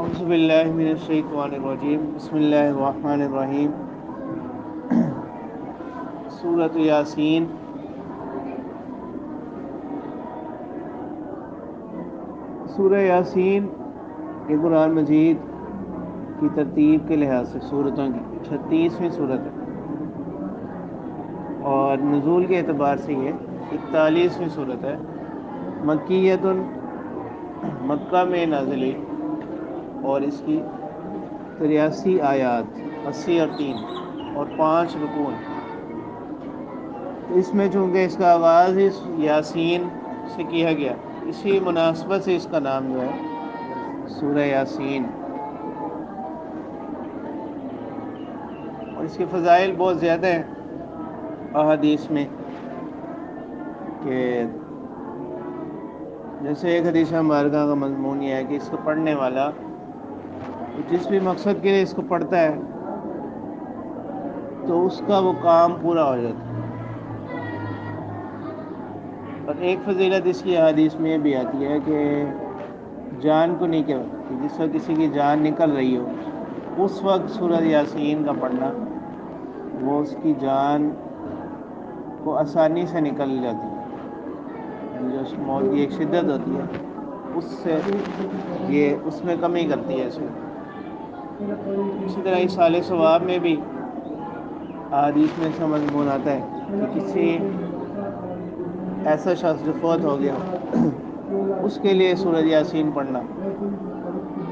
اعوذ باللہ من الشیطان الرجیم بسم اللہ الرحمن الرحیم سورۃ یاسین۔ سورہ یاسین یہ قرآن مجید کی ترتیب کے لحاظ سے سورتوں کی 36ویں سورت ہے، اور نزول کے اعتبار سے یہ 41ویں سورت ہے۔ مکیۃ، مکہ میں نازل ہوئی، اور اس کی 83 آیات، 80 اور 3 اور 5 رکوع ہیں۔ اس میں چونکہ اس کا آغاز ہی یاسین سے کیا گیا، اسی مناسبت سے اس کا نام جو ہے سورہ یاسین۔ اور اس کے فضائل بہت زیادہ ہیں احادیث میں، کہ جیسے ایک حدیث مبارکہ کا مضمون یہ ہے کہ اس کو پڑھنے والا جس بھی مقصد کے لیے اس کو پڑھتا ہے تو اس کا وہ کام پورا ہو جاتا ہے۔ اور ایک فضیلت اس کی حدیث میں بھی آتی ہے کہ جان کو نہیں، کہ جس وقت کسی کی جان نکل رہی ہو اس وقت سورہ یاسین کا پڑھنا، وہ اس کی جان کو آسانی سے نکل جاتی ہے، جو موت کی ایک شدت ہوتی ہے اس سے یہ اس میں کمی کرتی ہے۔ اسی طرح اس سال ثواب میں بھی حدیث میں اس کا مضمون آتا ہے کہ کسی ایسا شخص جو فوت ہو گیا اس کے لیے سورہ یاسین پڑھنا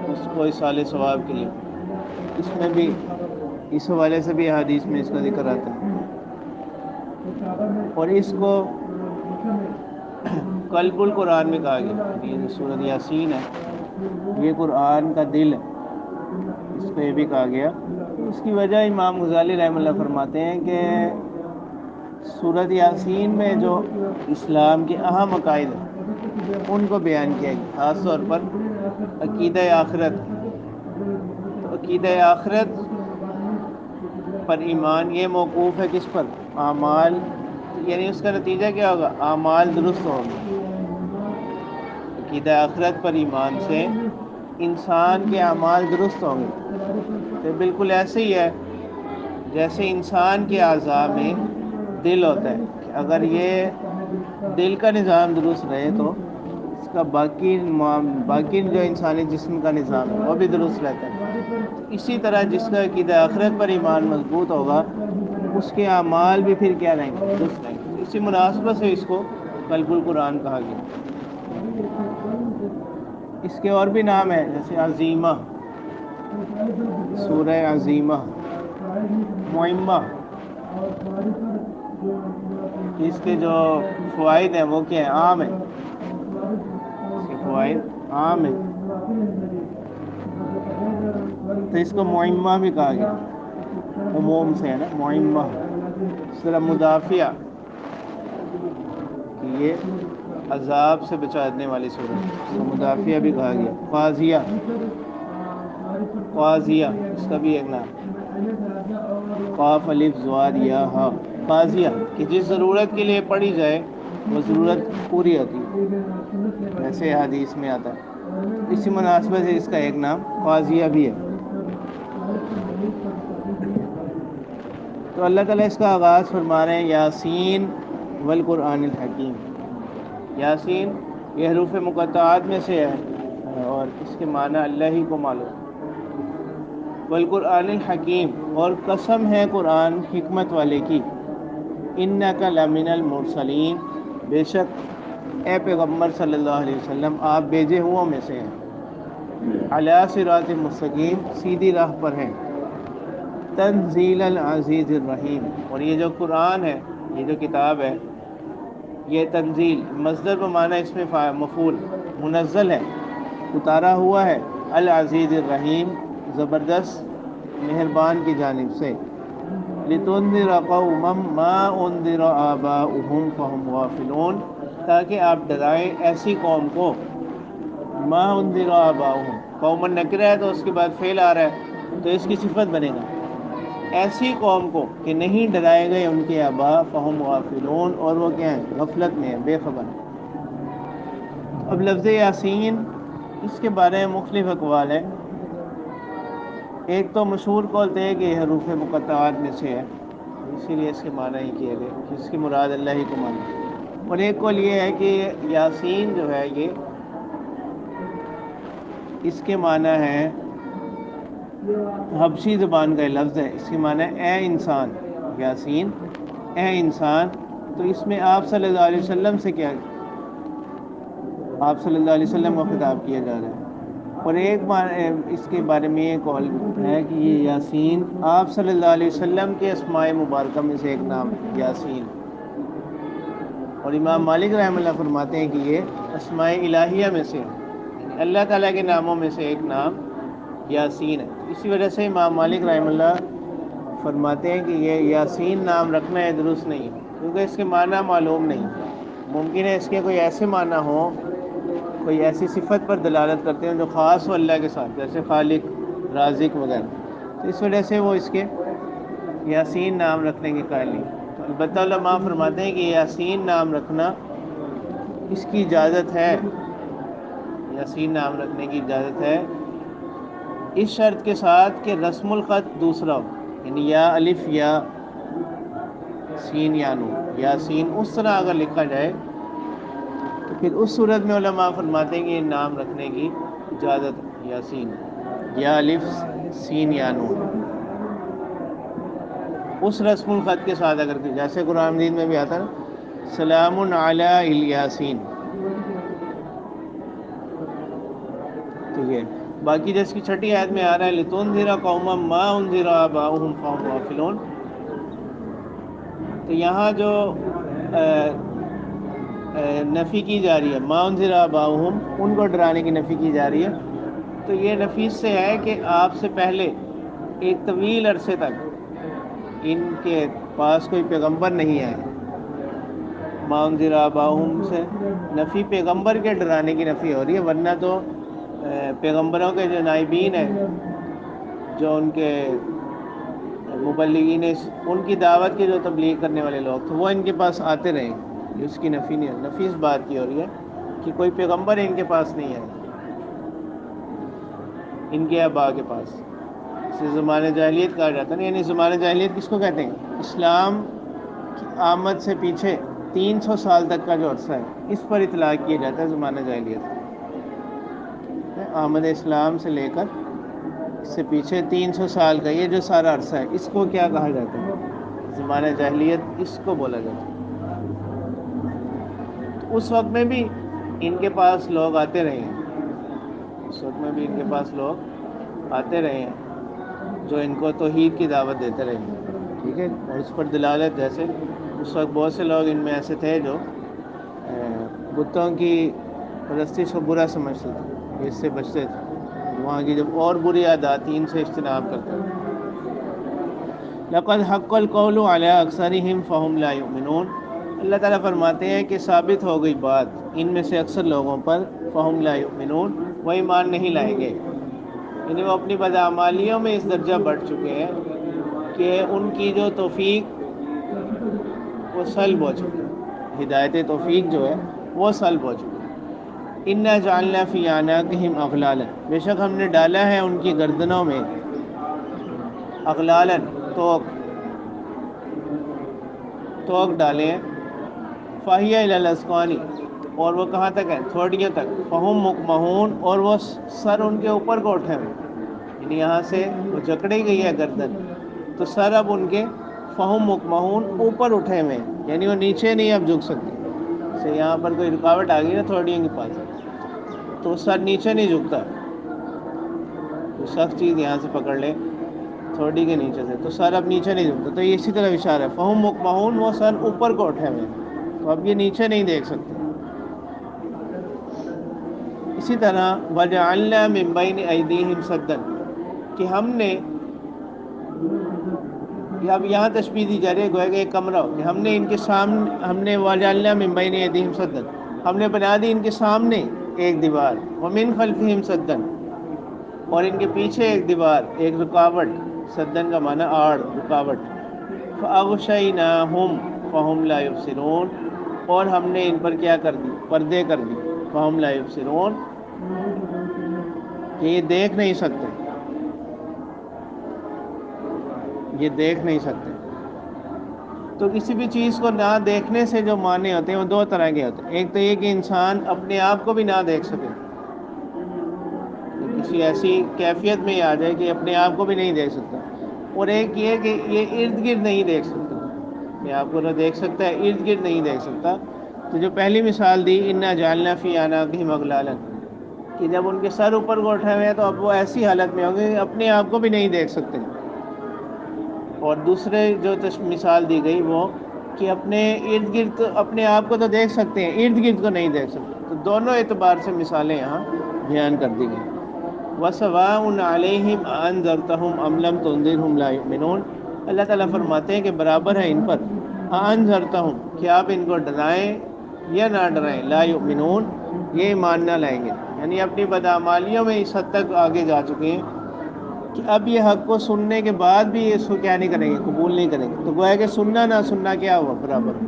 اس کو اس سال ثواب کے لیے، اس میں بھی اس حوالے سے بھی حدیث میں اس کا ذکر آتا ہے۔ اور اس کو قلب القرآن میں کہا گیا، یہ جو سورۃ یاسین ہے یہ قرآن کا دل ہے، اس کو یہ بھی کہا گیا۔ اس کی وجہ امام غزالی رحمہ اللہ فرماتے ہیں کہ سورۃ یاسین میں جو اسلام کے اہم عقائد ہیں ان کو بیان کیا گیا، خاص طور پر عقیدہ آخرت۔ تو عقیدہ آخرت پر ایمان یہ موقوف ہے کس پر؟ اعمال، یعنی اس کا نتیجہ کیا ہوگا؟ اعمال درست ہوگا۔ عقیدہ آخرت پر ایمان سے انسان کے اعمال درست ہوں گے۔ تو بالکل ایسے ہی ہے جیسے انسان کے اعضاء میں دل ہوتا ہے، کہ اگر یہ دل کا نظام درست رہے تو اس کا باقی جو انسانی جسم کا نظام ہے وہ بھی درست رہتا ہے۔ اسی طرح جس کا عقیدہ آخرت پر ایمان مضبوط ہوگا اس کے اعمال بھی پھر کیا رہیں گے؟ درست رہیں گے۔ اسی مناسبت سے اس کو قلب القرآن کہا گیا۔ اس کے اور بھی نام ہیں، جیسے عظیمہ، سورہ عظیمہ، معمہ۔ اس کے جو فوائد ہیں وہ کیا ہیں؟ عام ہیں، اس کے فوائد عام ہیں، تو اس کو معمہ بھی کہا گیا، عموم سے ہے نا معمہ۔ اس طرح مدافعہ، کہ یہ عذاب سے بچانے والی صورت، اس کو مدافعہ بھی کہا گیا۔ قاضیہ، قاضیہ اس کا بھی ایک نام، قاف الف ضاد یا ہا، قاضیہ، کہ جس ضرورت کے لیے پڑھی جائے وہ ضرورت پوری ہوتی ہے، ایسے حدیث میں آتا ہے۔ اسی مناسبت سے اس کا ایک نام قاضیہ بھی ہے۔ تو اللہ تعالیٰ اس کا آغاز فرما رہے ہیں یاسین والقرآن الحکیم۔ یاسین یہ حروف مقطعات میں سے ہے، اور اس کے معنی اللہ ہی کو معلوم۔ والقرآن الحکیم، اور قسم ہے قرآن حکمت والے کی۔ انک لمن المرسلین، بے شک اے پیغمبر صلی اللہ علیہ وسلم آپ بھیجے ہوں میں سے ہیں۔ علی صراط مستقیم، سیدھی راہ پر ہیں۔ تنزیل العزیز الرحیم، اور یہ جو قرآن ہے، یہ جو کتاب ہے، یہ تنزیل مصدر بمعنی اس میں مفعول، منزل ہے، اتارا ہوا ہے، العزیز الرحیم زبردست مہربان کی جانب سے۔ لتنذر قوما ما انذر آباؤہم فہم غافلون، تاکہ آپ ڈرائیں ایسی قوم کو، ما انذر آباؤہم، قوم نکرہ ہے تو اس کے بعد فعل آ رہا ہے تو اس کی صفت بنے گا، ایسی قوم کو کہ نہیں ڈرائے گئے ان کے آبا، فہم غافلون، اور وہ کیا ہیں؟ غفلت میں ہیں، بے خبر۔ اب لفظ یاسین اس کے بارے میں مختلف اقوال ہیں۔ ایک تو مشہور قول ہے کہ یہ حروف مقطعات میں سے ہے، اسی لیے اس کے معنی ہی کیے گئے کہ اس کی مراد اللہ ہی کو مانا، اور ایک قول یہ ہے کہ یاسین جو ہے یہ اس کے معنی ہے حبشی زبان کا لفظ ہے، اس کے معنی ہے اے انسان، یاسین اے انسان. تو اس میں آپ صلی اللہ علیہ وسلم سے کیا، آپ صلی اللہ علیہ وسلم کو خطاب کیا جا رہا ہے. اور ایک بار اس کے بارے میں یہ قول ہے کہ یہ یاسین آپ صلی اللہ علیہ وسلم کے اسماء مبارکہ میں سے ایک نام ہے یاسین. اور امام مالک رحمہ اللہ فرماتے ہیں کہ یہ اسماء الہیہ میں سے ہے، اللہ تعالیٰ کے ناموں میں سے ایک نام یاسین ہے. اسی وجہ سے امام مالک رحمہ اللہ فرماتے ہیں کہ یہ یاسین نام رکھنا ہے درست نہیں، کیونکہ اس کے معنی معلوم نہیں. ممکن ہے اس کے کوئی ایسے معنی ہوں، کوئی ایسی صفت پر دلالت کرتے ہیں جو خاص ہو اللہ کے ساتھ، جیسے خالق، رازق وغیرہ. تو اس وجہ سے وہ اس کے یاسین نام رکھنے کے قائل نہیں. تو البتہ علماء فرماتے ہیں کہ یاسین نام رکھنا اس کی اجازت ہے، یاسین نام رکھنے کی اجازت ہے، اس شرط کے ساتھ کہ رسم الخط دوسرا ہو، یعنی یا الف یا سین یا نون. یاسین اس طرح اگر لکھا جائے تو پھر اس صورت میں علماء فرماتے ہیں کہ یہ نام رکھنے کی اجازت ہے، یاسین یا الف سین یا نون اس رسم الخط کے ساتھ اگر کہ جیسے قرآن مجید میں بھی آتا ہے نا سلام علی الیاسین. تو یہ باقی جس کی چھٹی آیت میں آ رہا ہے لتنذر قوما ما انذر آباؤہم فہم غافلون، تو یہاں جو نفی کی جا رہی ہے ما انذر آباؤہم، ان کو ڈرانے کی نفی کی جا رہی ہے. تو یہ نفی اس سے ہے کہ آپ سے پہلے ایک طویل عرصے تک ان کے پاس کوئی پیغمبر نہیں آئے. ما انذر آباؤہم سے نفی پیغمبر کے ڈرانے کی نفی ہو رہی ہے، ورنہ تو پیغمبروں کے جو نائبین ہیں، جو ان کے مبلغین، ان کی دعوت کے جو تبلیغ کرنے والے لوگ تھے وہ ان کے پاس آتے رہے. اس کی نفی نہیں ہے، نفی اس بات کی ہو رہی ہے کہ کوئی پیغمبر ان کے پاس نہیں ہے، ان کے آباء کے پاس. اسے زمانہ جاہلیت کہا جاتا ہے. یعنی زمانہ جاہلیت کس کو کہتے ہیں؟ اسلام کی آمد سے پیچھے 300 سال تک کا جو عرصہ ہے اس پر اطلاق کیا جاتا ہے زمانہ جاہلیت. آمد اسلام سے لے کر اس سے پیچھے 300 سال کا یہ جو سارا عرصہ ہے اس کو کیا کہا جاتا ہے؟ زمانہ جاہلیت اس کو بولا جاتا ہے. تو اس وقت میں بھی ان کے پاس لوگ آتے رہے ہیں، اس وقت میں بھی ان کے پاس لوگ آتے رہے ہیں جو ان کو توحید کی دعوت دیتے رہے ہیں. ٹھیک ہے. اور اس پر دلالت جیسے اس وقت بہت سے لوگ ان میں ایسے تھے جو بتوں کی پرستش کو برا سمجھتے تھے، اس سے بچتے تھے، وہاں کی جب اور بری عادات ان سے اجتناب کرتے تھے. لقد حق القول علی اکثرہم فہم لا یؤمنون. اللہ تعالیٰ فرماتے ہیں کہ ثابت ہو گئی بات ان میں سے اکثر لوگوں پر، فہم لا یؤمنون، وہ ایمان نہیں لائیں گے. یعنی وہ اپنی بدعمالیوں میں اس درجہ بڑھ چکے ہیں کہ ان کی جو توفیق وہ سلب ہو چکی ہے، ہدایت توفیق جو ہے وہ سلب ہو چکی ہے. انا جعلنا فی اعناقہم اغلالا، بے شک ہم نے ڈالا ہے ان کی گردنوں میں اغلالا، توق ڈالے ہیں. فہی الی الاذقان، اور وہ کہاں تک ہے؟ تھوڑیوں تک. فہم مقمحون، اور وہ سر ان کے اوپر کو اٹھے ہوئے، یعنی یہاں سے وہ جکڑی گئی ہے گردن تو سر اب ان کے فہم مقمحون اوپر اٹھے ہوئے، یعنی وہ نیچے نہیں اب جھک سکتے. سے یہاں پر کوئی رکاوٹ آ گئی نا تھوڑیوں کے پاس تو سر نیچے نہیں جھکتا. کوئی سخت چیز یہاں سے پکڑ لے تھوڑی کے نیچے سے تو سر اب نیچے نہیں جھکتا. تو یہ اسی طرح اشارہ ہے، فہم مقمحون، وہ سر اوپر کو اٹھے ہوئے تو اب یہ نیچے نہیں دیکھ سکتے. اسی طرح وجعلنا من بین ایدیہم سدا، کہ ہم نے، اب یہاں تشبیہ دی جا رہی ہے گویا کہ ایک کمرہ ہو کہ ہم نے ان کے سامنے، ہم نے وجعلنا من بین ایدیہم سدا، ہم نے بنا دی ان کے سامنے ایک دیوار، ومن خلفہم سدا، اور ان کے پیچھے ایک دیوار، ایک رکاوٹ. سدن کا معنی آڑ، رکاوٹ. فاغشیناہم فہم لا یبصرون، اور ہم نے ان پر کیا کر دی؟ پردے کر دی. فہم لا یبصرون، کہ یہ دیکھ نہیں سکتے. یہ دیکھ نہیں سکتے۔ تو کسی بھی چیز کو نہ دیکھنے سے جو معنی ہوتے ہیں وہ دو طرح کے ہوتے ہیں، ایک تو یہ کہ انسان اپنے آپ کو بھی نہ دیکھ سکے، کسی ایسی کیفیت میں آ جائے کہ اپنے آپ کو بھی نہیں دیکھ سکتا، اور ایک یہ کہ یہ ارد گرد نہیں دیکھ سکتا، اپنے آپ کو نہ دیکھ سکتا ہے، ارد گرد نہیں دیکھ سکتا۔ تو جو پہلی مثال دی انا جعلنا فی اعناقہم اغلالا، کہ جب ان کے سر اوپر کو اٹھے ہوئے ہیں تو اب وہ ایسی حالت میں ہوں گے کہ اپنے آپ کو بھی نہیں دیکھ سکتے۔ اور دوسرے جو مثال دی گئی وہ کہ اپنے ارد گرد اپنے آپ کو تو دیکھ سکتے ہیں، ارد گرد کو نہیں دیکھ سکتے۔ تو دونوں اعتبار سے مثالیں یہاں بیان کر دی گئی۔ وَسَوَاءٌ عَلَيْهِمْ أَأَنذَرْتَهُمْ أَمْ لَمْ تُنذِرْهُمْ لَا يُؤْمِنُونَ۔ اللہ تعالیٰ فرماتے ہیں کہ برابر ہے ان پر، أَأَنذَرْتَهُمْ، کہ آپ ان کو ڈرائیں یا نہ ڈرائیں، لا یؤمنون، یہ ایمان نہ لائیں گے، یعنی اپنی بدعمالیوں میں اس حد تک آگے جا چکے ہیں کہ اب یہ حق کو سننے کے بعد بھی اس کو کیا نہیں کریں گے، قبول نہیں کریں گے۔ تو گویا کہ سننا نہ سننا کیا ہوا، برابر۔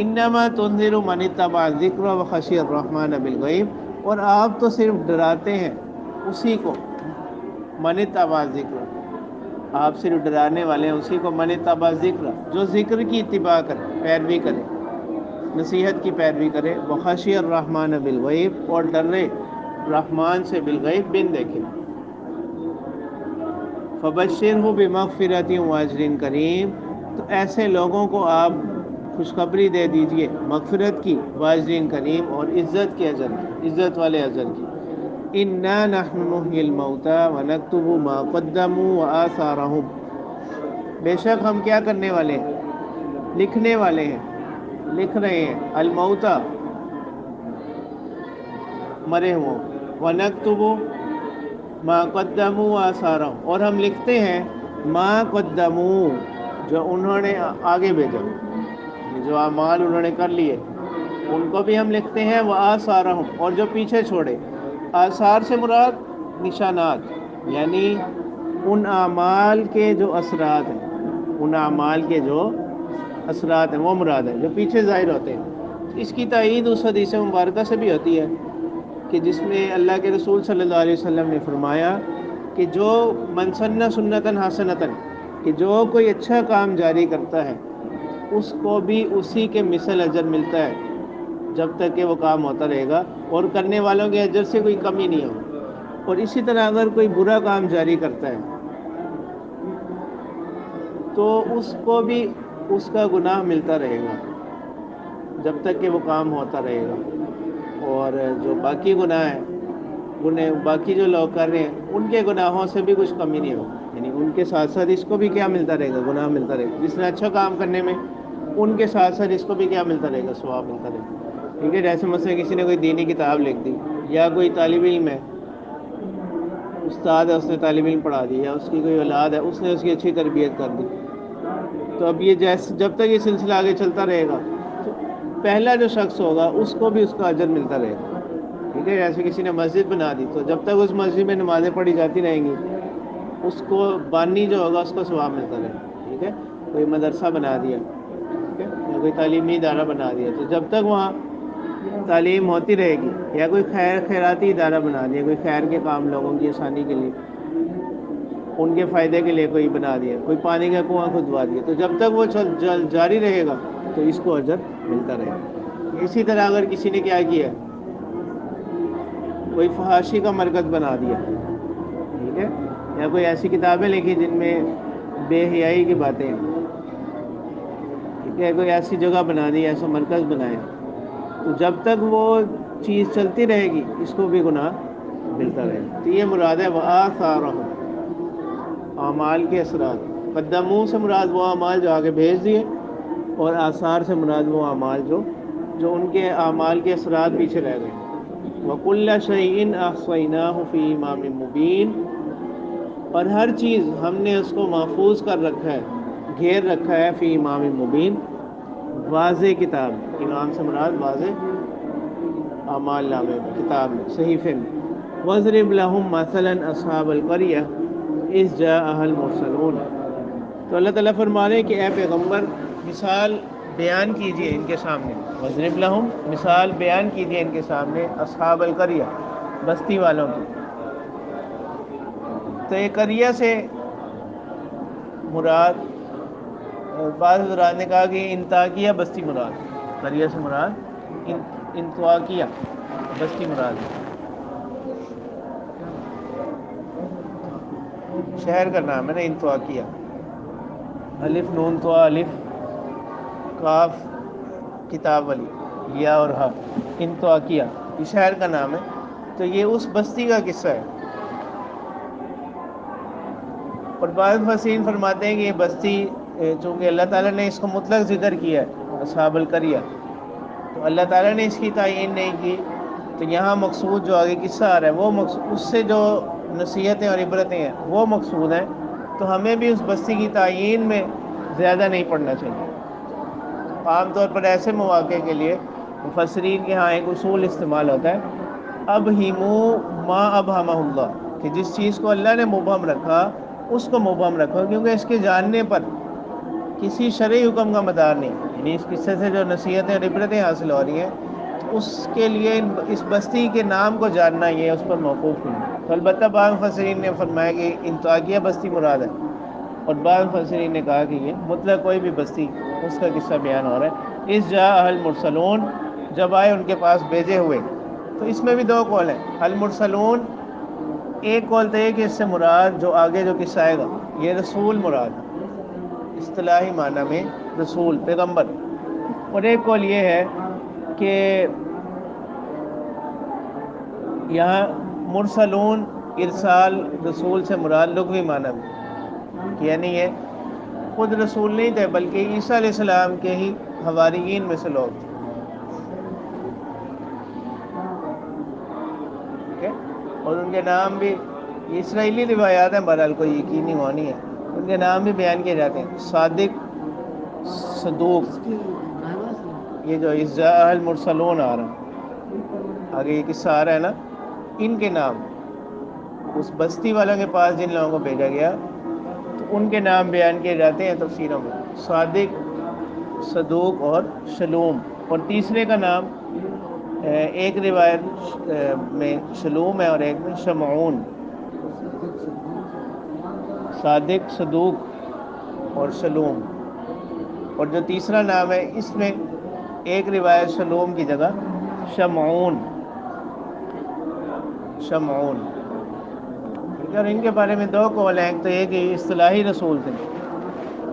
انما تنذر من اتبع الذکر وخشی الرحمن بالغیب، اور آپ تو صرف ڈراتے ہیں اسی کو، من اتبع الذکر، آپ صرف ڈرانے والے ہیں اسی کو، من اتبع الذکر، جو ذکر کی اتباع کرے، پیروی کرے، نصیحت کی پیروی کرے، وخشی الرحمن بالغیب، اور ڈرے رحمان سے بالغیب، بن دیکھے۔ فبشرہ بمغفرۃ واجر کریم، تو ایسے لوگوں کو آپ خوشخبری دے دیجئے مغفرت کی، واجر کریم، اور عزت کے اجر کی، عزت والے اجر کی۔ انا نحن نحیی الموتى ونکتب ما قدموا وآثارهم، بے شک ہم کیا کرنے والے ہیں، لکھنے والے ہیں، لکھ رہے ہیں، الموتى، مرے ہوں، ونکتب ما قدموا وآثارهم، اور ہم لکھتے ہیں ما قدموا، جو انہوں نے آگے بھیجا، جو اعمال انہوں نے کر لیے ان کو بھی ہم لکھتے ہیں، وآثارهم، اور جو پیچھے چھوڑے۔ آثار سے مراد نشانات، یعنی ان اعمال کے جو اثرات ہیں، ان اعمال کے جو اثرات ہیں وہ مراد ہے، جو پیچھے ظاہر ہوتے ہیں۔ اس کی تائید اس حدیث مبارکہ سے بھی ہوتی ہے کہ جس میں اللہ کے رسول صلی اللہ علیہ وسلم نے فرمایا کہ جو من سن سنتن حسنتن، کہ جو کوئی اچھا کام جاری کرتا ہے اس کو بھی اسی کے مثل اجر ملتا ہے جب تک کہ وہ کام ہوتا رہے گا، اور کرنے والوں کے اجر سے کوئی کمی نہیں ہو۔ اور اسی طرح اگر کوئی برا کام جاری کرتا ہے تو اس کو بھی اس کا گناہ ملتا رہے گا جب تک کہ وہ کام ہوتا رہے گا، اور جو باقی گناہ ہیں، باقی جو لوگ کر رہے ہیں ان کے گناہوں سے بھی کچھ کمی نہیں ہو، یعنی ان کے ساتھ ساتھ اس کو بھی کیا ملتا رہے گا، گناہ ملتا رہے گا۔ جس نے اچھا کام کرنے میں ان کے ساتھ ساتھ اس کو بھی کیا ملتا رہے گا، ثواب ملتا رہے گا۔ ٹھیک ہے، جیسے مثلا کسی نے کوئی دینی کتاب لکھ دی، یا کوئی طالب علم ہے، استاد ہے، اس نے طالب علم پڑھا دی، یا اس کی کوئی اولاد ہے، اس نے اس کی اچھی تربیت کر دی، تو اب یہ جب تک یہ سلسلہ آگے چلتا رہے گا تو پہلا جو شخص ہوگا اس کو بھی اس کا اجر ملتا رہے گا۔ ٹھیک ہے، جیسے کسی نے مسجد بنا دی تو جب تک اس مسجد میں نمازیں پڑھی جاتی رہیں گی اس کو بانی جو ہوگا اس کو ثواب ملتا رہے گا۔ ٹھیک ہے، کوئی مدرسہ بنا دیا، ٹھیک ہے، یا کوئی تعلیمی ادارہ بنا دیا، تو جب تک وہاں تعلیم ہوتی رہے گی، یا کوئی خیراتی ادارہ بنا دیا، کوئی خیر کے کام لوگوں کی آسانی کے لیے، ان کے فائدے کے لیے کوئی بنا دیا، کوئی پانی کا کنواں کھدوا دیا، تو جب تک وہ جاری رہے گا تو اس کو اجر ملتا رہے گا۔ اسی طرح اگر کسی نے کیا کیا، کوئی فحاشی کا مرکز بنا دیا، ٹھیک ہے، یا کوئی ایسی کتابیں لکھی جن میں بے حیائی کی باتیں ہیں، ٹھیک ہے، کوئی ایسی جگہ بنا دی، ایسا مرکز بنایا، تو جب تک وہ چیز چلتی رہے گی اس کو بھی گناہ ملتا رہے گا۔ تو یہ مراد ہے وآثارہم، اعمال کے اثرات۔ قدموں سے مراد وہ اعمال جو آگے بھیج دیے، اور آثار سے مراد وہ اعمال جو ان کے اعمال کے اثرات پیچھے رہ گئے۔ وَكُلَّ شَيْءٍ أَحْصَيْنَاهُ فِي إِمَامٍ مُبِينٍ، اور ہر چیز ہم نے اس کو محفوظ کر رکھا ہے، گھیر رکھا ہے، فی امام مبین، واضح کتاب، امام سے مراد واضح اعمال نامے میں، کتاب میں، صحیفے میں۔ وَاضْرِبْ لَهُمْ مَثَلًا أَصْحَابَ الْقَرْيَةِ إِذْ جَاءَهَا الْمُرْسَلُونَ، تو اللہ تعالیٰ فرما رہے ہیں کہ اے پیغمبر مثال بیان کیجئے ان کے سامنے، وَاضْرِبْ لَهُمْ، مثال بیان کیجئے ان کے سامنے، اصحاب القریہ، بستی والوں کی۔ تو ایک قریہ سے مراد بعض حضرات نے کہا کہ انطاکیہ بستی مراد، قریہ سے مراد انطاکیہ بستی مراد ہے، شہر کا نام ہے نا انطاکیہ، الف نون تو الف کاف کتاب والی یا اور ہا، انطاکیہ یہ شہر کا نام ہے. تو یہ اس بستی کا قصہ ہے. اور بعض مفسرین فرماتے ہیں کہ یہ بستی چونکہ اللہ تعالیٰ نے اس کو مطلق ذکر کیا ہے اصحاب القریہ، تو اللہ تعالیٰ نے اس کی تعین نہیں کی، تو یہاں مقصود جو آگے قصہ آ رہا ہے وہ مقصود اس سے جو نصیحتیں اور عبرتیں ہیں وہ مقصود ہیں. تو ہمیں بھی اس بستی کی تعین میں زیادہ نہیں پڑنا چاہیے. عام طور پر ایسے مواقع کے لیے مفسرین کے ہاں ایک اصول استعمال ہوتا ہے، ابہمو ما ابہمہ اللہ، کہ جس چیز کو اللہ نے مبہم رکھا اس کو مبہم رکھو، کیونکہ اس کے جاننے پر کسی شرعی حکم کا مدار نہیں. یعنی اس قصے سے جو نصیحتیں اور عبرتیں حاصل ہو رہی ہیں تو اس کے لیے اس بستی کے نام کو جاننا یہ اس پر موقوف نہیں. تو البتہ بعض مفسرین نے فرمایا کہ انطاکیہ بستی مراد ہے، اور بعض مفسرین نے کہا کہ یہ مطلق کوئی بھی بستی اس کا قصہ بیان ہو رہا ہے. اس جاء المرسلون، جب آئے ان کے پاس بھیجے ہوئے. تو اس میں بھی دو قول ہیں. المرسلون ایک قول تو یہ کہ اس سے مراد جو آگے جو قصہ آئے گا یہ رسول مراد ہے، اصطلاحی معنی میں رسول پیغمبر. اور ایک قول یہ ہے کہ یہاں مرسلون ارسال رسول سے مراد لغوی معنی میں، کہ یعنی یہ خود رسول نہیں تھے بلکہ عیسیٰ علیہ السلام کے ہی حواریین میں سے لوگ تھے. اور ان کے نام بھی اسرائیلی روایات ہیں، بہرحال کوئی یقینی ہونی ہے. ان کے نام بھی بیان کیے جاتے ہیں، صادق، صدوق. یہ جو جاء المرسلون آ رہا آگے یہ قصہ آ رہا ہے نا، ان کے نام اس بستی والوں کے پاس جن لوگوں کو بھیجا گیا تو ان کے نام بیان کیے جاتے ہیں تفسیروں میں، صادق، صدوق اور شلوم. اور تیسرے کا نام ایک روایت میں شلوم ہے اور ایک میں شمعون. صادق، صدوق اور شلوم. اور جو تیسرا نام ہے اس میں ایک روایت شلوم کی جگہ شمعون. شمعون. اور ان کے بارے میں دو قول ہیں، ایک تو یہ کہ یہ اصطلاحی رسول تھے،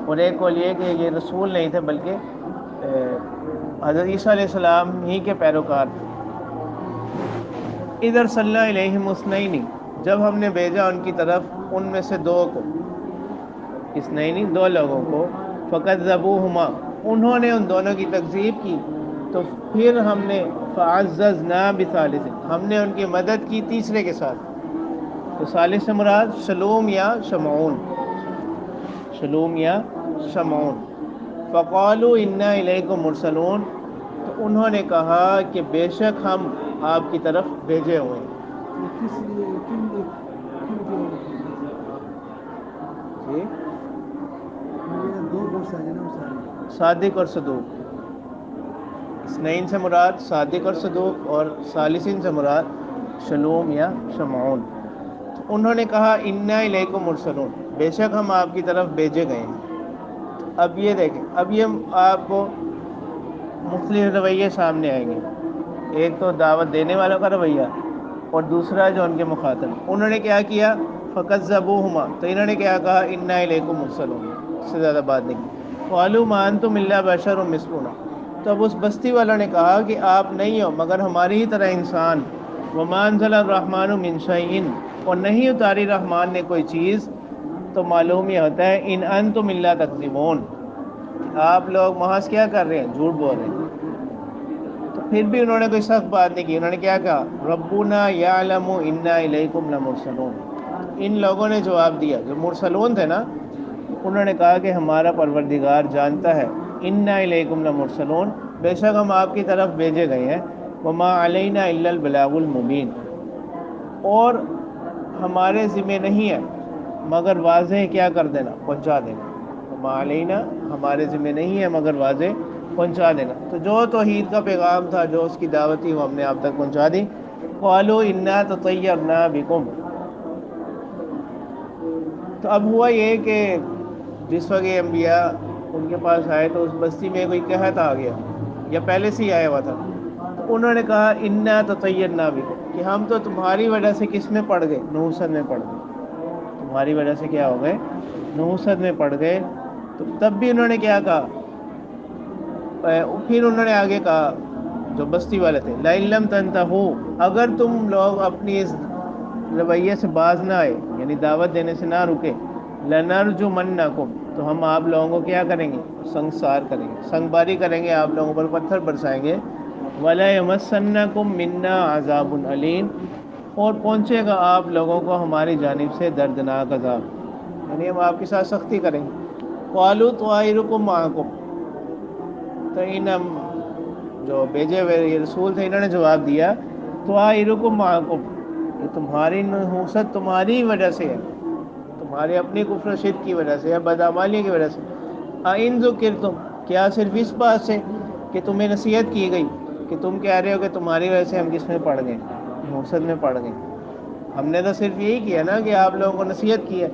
اور ایک قول یہ کہ یہ رسول نہیں تھے بلکہ حضرت عیسیٰ علیہ السلام ہی کے پیروکار تھے. ادھر صلی اللہ علیہ مسنینی، جب ہم نے بھیجا ان کی طرف ان میں سے دو کو، اسنینی دو لوگوں کو، فکذبوہما انہوں نے ان دونوں کی تکذیب کی، تو پھر ہم نے فعززنا بثالث ہم نے ان کی مدد کی تیسرے کے ساتھ. تو ثالث سے مراد شلوم یا شمعون، شلوم یا شمعون. فقالوا انا الیکم مرسلون، تو انہوں نے کہا کہ بے شک ہم آپ کی طرف بھیجے ہوئے ہیں. جی صادق اور صدوق، اثنین سے مراد صادق اور صدوق، اور ثالثین سے مراد شلوم یا شمعون. تو انہوں نے کہا انا الیکم مرسلون، بے شک ہم آپ کی طرف بھیجے گئے ہیں. اب یہ دیکھیں، اب یہ آپ کو مختلف رویے سامنے آئیں گے. ایک تو دعوت دینے والوں کا رویہ، اور دوسرا جو ان کے مخاطب. انہوں نے کیا کیا؟ فکذبوہما، تو انہوں نے کیا کہا؟ انا الیکم مرسلون، اس سے زیادہ بات نہیں کی. قالوا ما انتم الا بشر مثلنا، تو اب اس بستی والوں نے کہا کہ آپ نہیں ہو مگر ہماری ہی طرح انسان. وما انزل الرحمن من شیء، اور نہیں اتاری رحمان نے کوئی چیز. تو معلوم یہ ہوتا ہے ان انتم الا تکذبون، آپ لوگ محض کیا کر رہے ہیں؟ جھوٹ بول رہے ہیں. تو پھر بھی انہوں نے کوئی سخت بات نہیں کی. انہوں نے کیا کہا؟ ربنا یعلم انا الیکم لمرسلون. ان لوگوں نے جواب دیا جو مرسلون تھے نا، انہوں نے کہا کہ ہمارا پروردگار جانتا ہے، انا الیکم لمرسلون، بے شک ہم آپ کی طرف بھیجے گئے ہیں. وما علینا الا البلاغ المبین، اور ہمارے ذمہ نہیں ہے مگر واضح کیا کر دینا؟ پہنچا دینا. وما علینا، ہمارے ذمہ نہیں ہے مگر واضح پہنچا دینا. تو جو توحید کا پیغام تھا، جو اس کی دعوت تھی، وہ ہم نے آپ تک پہنچا دی. قالوا انا تطیرنا بکم، تو اب ہوا یہ کہ جس وقت یہ انبیاء ان کے پاس آئے تو اس بستی میں کوئی قحط آ گیا یا پہلے سے ہی آیا ہوا تھا، تو انہوں نے کہا انا تطیرنا بکم، کہ ہم تو تمہاری وجہ سے کس میں پڑ گئے، نحوست میں پڑ گئے، تمہاری وجہ سے کیا ہو گئے، نحوست میں پڑ گئے۔ تو تب بھی انہوں نے کیا کہا، پھر انہوں نے آگے کہا جو بستی والے تھے، لئن لم تنتہو، اگر تم لوگ اپنی اس رویے سے باز نہ آئے، یعنی دعوت دینے سے نہ رکے، لنرجمنکم، تو ہم آپ لوگوں کو کیا کریں گے، سنگسار کریں گے، سنگ باری کریں گے، آپ لوگوں پر پتھر برسائیں گے، وَلَيَمَسَّنَّكُم مِّنَّا عَذَابٌ أَلِيمٌ، اور پہنچے گا آپ لوگوں کو ہماری جانب سے دردناک عذاب، یعنی ہم آپ کے ساتھ سختی کریں گے۔ قَالُوا طَائِرُكُم مَّعَكُمْ، تو ان جو بھیجے ہوئے یہ رسول تھے انہوں نے جواب دیا، طَائِرُكُم مَّعَكُمْ، یہ تمہاری نحوست تمہاری وجہ سے ہے، تمہاری اپنی کفر و شرک کی وجہ سے یا بدعمالی کی وجہ سے۔ اَإِن ذُكِرْتُمْ، کیا صرف اس بات سے کہ تمہیں نصیحت کی گئی کہ تم کہہ رہے ہو کہ تمہاری وجہ سے ہم کس میں پڑ گئے، نحوست میں پڑ گئے، ہم نے تو صرف یہی کیا نا کہ آپ لوگوں کو نصیحت کی ہے،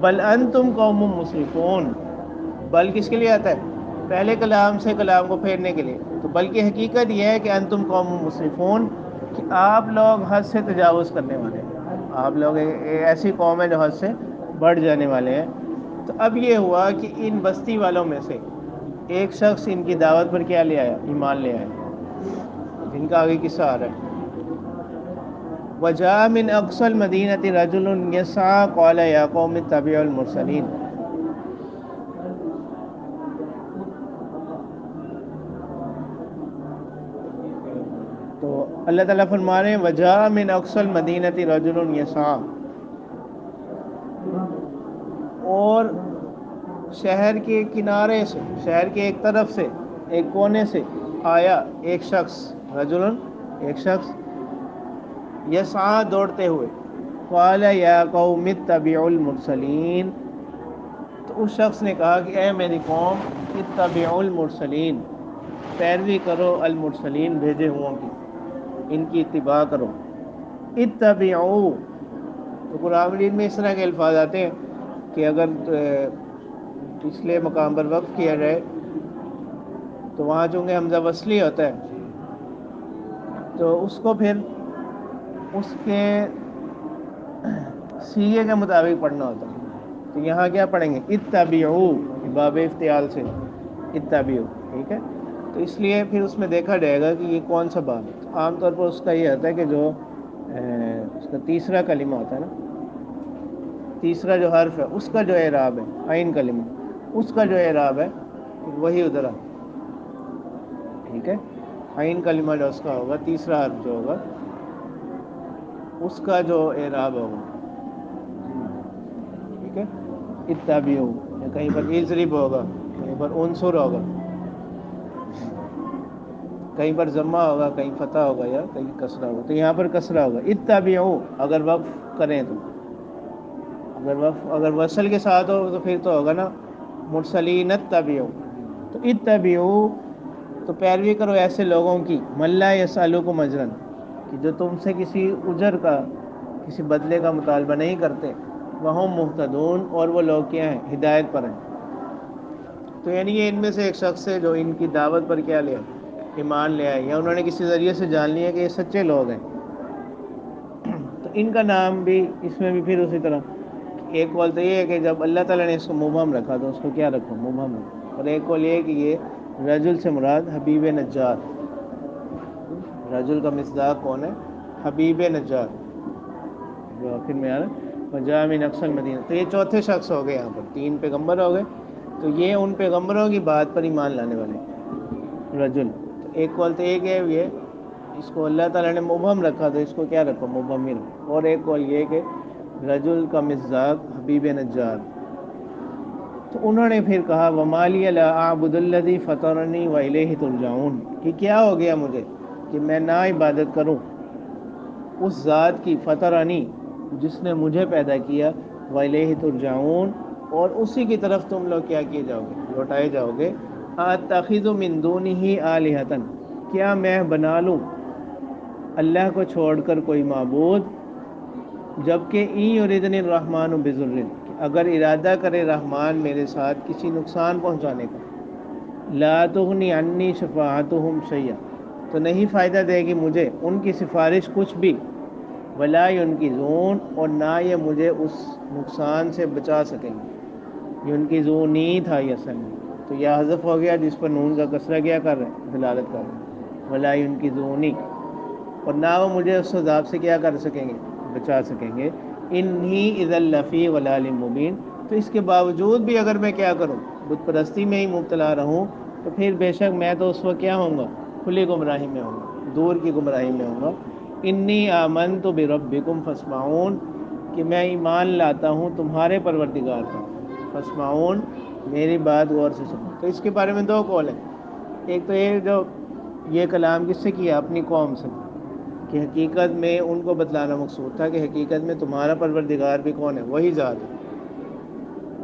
بل انتم قوم مسرفون، بل کس کے لیے آتا ہے، پہلے کلام سے کلام کو پھیرنے کے لیے، تو بلکہ حقیقت یہ ہے کہ انتم قوم مسرفون، کہ آپ لوگ حد سے تجاوز کرنے والے ہیں، آپ لوگ ایسی قوم ہے جو حد سے بڑھ جانے والے ہیں۔ تو اب یہ ہوا کہ ان بستی والوں میں سے ایک شخص ان کی دعوت پر کیا لے آیا، ایمان لے آیا، جن کا آگے قصہ آ رہا ہے۔ وَجَاءَ مِنْ أَقْصَى الْمَدِينَةِ رَجُلٌ يَسْعَىٰ قَالَ يَا قَوْمِ اتَّبِعُوا الْمُرْسَلِينَ، تو اللہ تعالیٰ فرما رہے ہیں وَجَاءَ مِنْ أَقْصَى الْمَدِينَةِ رَجُلٌ يَسْعَىٰ، اور شہر کے کنارے سے، شہر کے ایک طرف سے، ایک کونے سے آیا ایک شخص، رجلن، ایک شخص، یسعا، دوڑتے ہوئے، قال یا قوم اتبعوا المرسلین، تو اس شخص نے کہا کہ اے میری قوم، اتبعوا المرسلین، پیروی کرو المرسلین، بھیجے ہوں کی، ان کی اتباع کرو۔ اتبعوا، تو قرآن مجید میں اس طرح کے الفاظ آتے ہیں کہ اگر پچھلے مقام پر وقف کیا جائے تو وہاں چونکہ حمزہ وصلی ہوتا ہے تو اس کو پھر اس کے سیغے کے مطابق پڑھنا ہوتا ہے، تو یہاں کیا پڑھیں گے، اتبعوا، باب افتعال سے اتبعوا، ٹھیک ہے، تو اس لیے پھر اس میں دیکھا جائے گا کہ یہ کون سا باب ہے۔ عام طور پر اس کا یہ ہوتا ہے کہ جو اس کا تیسرا کلمہ ہوتا ہے نا، تیسرا جو حرف ہے اس کا جو اعراب ہے، عین کلمہ، اس کا جو اعراب ہے وہی ادھر آتا ہے، ٹھیک ہے، عین کلمہ جو اس کا ہوگا، تیسرا حرف جو ہوگا اس کا جو اعراب ہوگا، ٹھیک ہے، اتبعوا، یا کہیں پر اضرب ہوگا، کہیں پر انصر ہوگا، کہیں پر ضمہ ہوگا، کہیں فتح ہوگا، یا کہیں کسرہ ہوگا، تو یہاں پر کسرہ ہوگا، اتبعوا اگر وقف کریں تو، اگر وصل کے ساتھ ہو تو پھر تو ہوگا نا مرسلین اتبعوا، تو اتبعوا، تو پیروی کرو ایسے لوگوں کی، من لا یسألکم اجرا، کہ جو تم سے کسی اجر کا، کسی بدلے کا مطالبہ نہیں کرتے، وہم مہتدون، اور وہ لوگ کیا ہیں، ہدایت پر ہیں۔ تو یعنی یہ ان میں سے ایک شخص ہے جو ان کی دعوت پر کیا لیا، ایمان لے آئے، یا انہوں نے کسی ذریعے سے جان لیا کہ یہ سچے لوگ ہیں، تو ان کا نام بھی اس میں بھی پھر اسی طرح، ایک قول تو یہ ہے کہ جب اللہ تعالیٰ نے اس کو مبہم رکھا تو اس کو کیا رکھو، مبہم رکھو، اور ایک قول یہ ہے کہ یہ رجل سے مراد حبیب نجار، رجل کا مصداق کون ہے، حبیب نجار، جو آخر میں آ رہا ہے وجاء من اقصى المدینہ، تو یہ چوتھے شخص ہو گئے، یہاں پر تین پیغمبر ہو گئے، تو یہ ان پیغمبروں کی بات پر ایمان لانے والے رجل، تو ایک قول تو ایک ہے یہ اس کو اللہ تعالیٰ نے مبہم رکھا تو اس کو کیا رکھو، مبہم ہی رکھو، اور ایک قول یہ کہ رجل کا مصداق حبیب نجار۔ تو انہوں نے پھر کہا وَمَا لِيَ لَا أَعْبُدُ الَّذِي فَطَرَنِي وَإِلَيْهِ تُرْجَعُونَ، کہ کیا ہو گیا مجھے کہ میں نہ عبادت کروں اس ذات کی، فطرنی، جس نے مجھے پیدا کیا، وَإِلَيْهِ تُرْجَعُونَ، اور اسی کی طرف تم لوگ کیا کیے جاؤ گے، لوٹائے جاؤ گے۔ أَتَّخِذُ مِن دُونِهِ آلِهَةً، کیا میں بنا لوں اللہ کو چھوڑ کر کوئی معبود، جبکہ این یریدنی الرحمن بضر، اگر ارادہ کرے رحمان میرے ساتھ کسی نقصان پہنچانے کا، لا تغنی عنی شفاعتہم شیئا، تو نہیں فائدہ دے گی مجھے ان کی سفارش کچھ بھی، ولا ینقذون، اور نہ یہ مجھے اس نقصان سے بچا سکیں گے۔ ینقذونی تھا یہ اصل میں، تو یہ حذف ہو گیا جس پر نون کا کسرہ کیا کر رہے ہیں، دلالت کر رہے ہیں، ولا ینقذونی، اور نہ وہ مجھے اس عذاب سے کیا کر سکیں گے، بچا سکیں گے۔ انی اذا لفی ضلال مبین، تو اس کے باوجود بھی اگر میں کیا کروں، بت پرستی میں ہی مبتلا رہوں، تو پھر بے شک میں تو اس وقت کیا ہوں گا، کھلی گمراہی میں ہوں گا، دور کی گمراہی میں ہوں گا۔ انی آمنت بربکم فاسمعون، کہ میں ایمان لاتا ہوں تمہارے پروردگار پر، فاسمعون، میری بات غور سے سنو۔ تو اس کے بارے میں دو قول ہیں، ایک تو یہ کلام کس سے کیا، اپنی قوم سے، کہ حقیقت میں ان کو بتلانا مقصود تھا کہ حقیقت میں تمہارا پروردگار بھی کون ہے، وہی ذات ہے،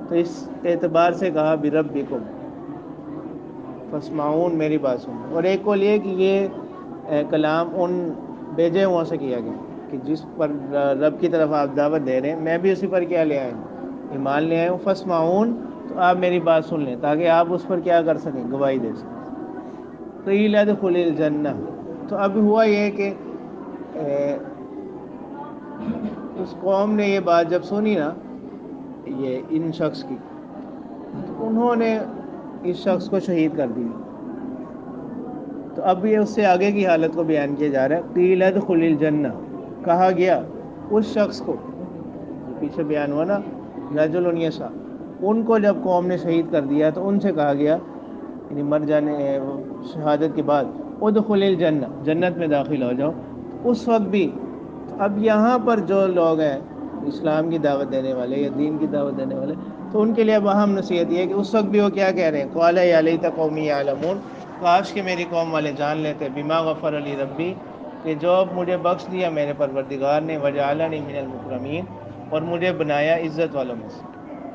تو اس اعتبار سے کہا بربکم فاسمعون، میری بات سنو۔ اور ایک قول یہ کہ یہ کلام ان بھیجے ہوں سے کیا گیا، کہ جس پر رب کی طرف آپ دعوت دے رہے ہیں میں بھی اسی پر کیا لے آیا ہوں، ایمان لے آیا ہوں، فاسمعون، تو آپ میری بات سن لیں تاکہ آپ اس پر کیا کر سکیں، گواہی دے سکیں۔ قیل ادخل الجنہ، تو اب ہوا یہ کہ اس قوم نے یہ بات جب سنی نا، یہ ان شخص کی، تو انہوں نے اس شخص کو شہید کر دیا۔ تو اب یہ اس سے آگے کی حالت کو بیان کیا جا رہا ہے، قیل ادخل الجنہ، کہا گیا اس شخص کو، جو پیچھے بیان ہوا نا رجل یسع، ان کو جب قوم نے شہید کر دیا تو ان سے کہا گیا، یعنی مر جانے شہادت کے بعد، ادخل الجنہ، جنت میں داخل ہو جاؤ۔ اس وقت بھی اب یہاں پر جو لوگ ہیں اسلام کی دعوت دینے والے یا دین کی دعوت دینے والے، تو ان کے لیے اب اہم نصیحت یہ ہے کہ اس وقت بھی وہ کیا کہہ رہے ہیں، قال یا لیت قومی یعلمون، کاش کہ میری قوم والے جان لیتے، بما غفر لی ربی، کہ جو مجھے بخش دیا میرے پروردگار نے، وجعلنی من المکرمین، اور مجھے بنایا عزت والوں میں سے،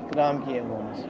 اکرام کیے ہوا میں سے۔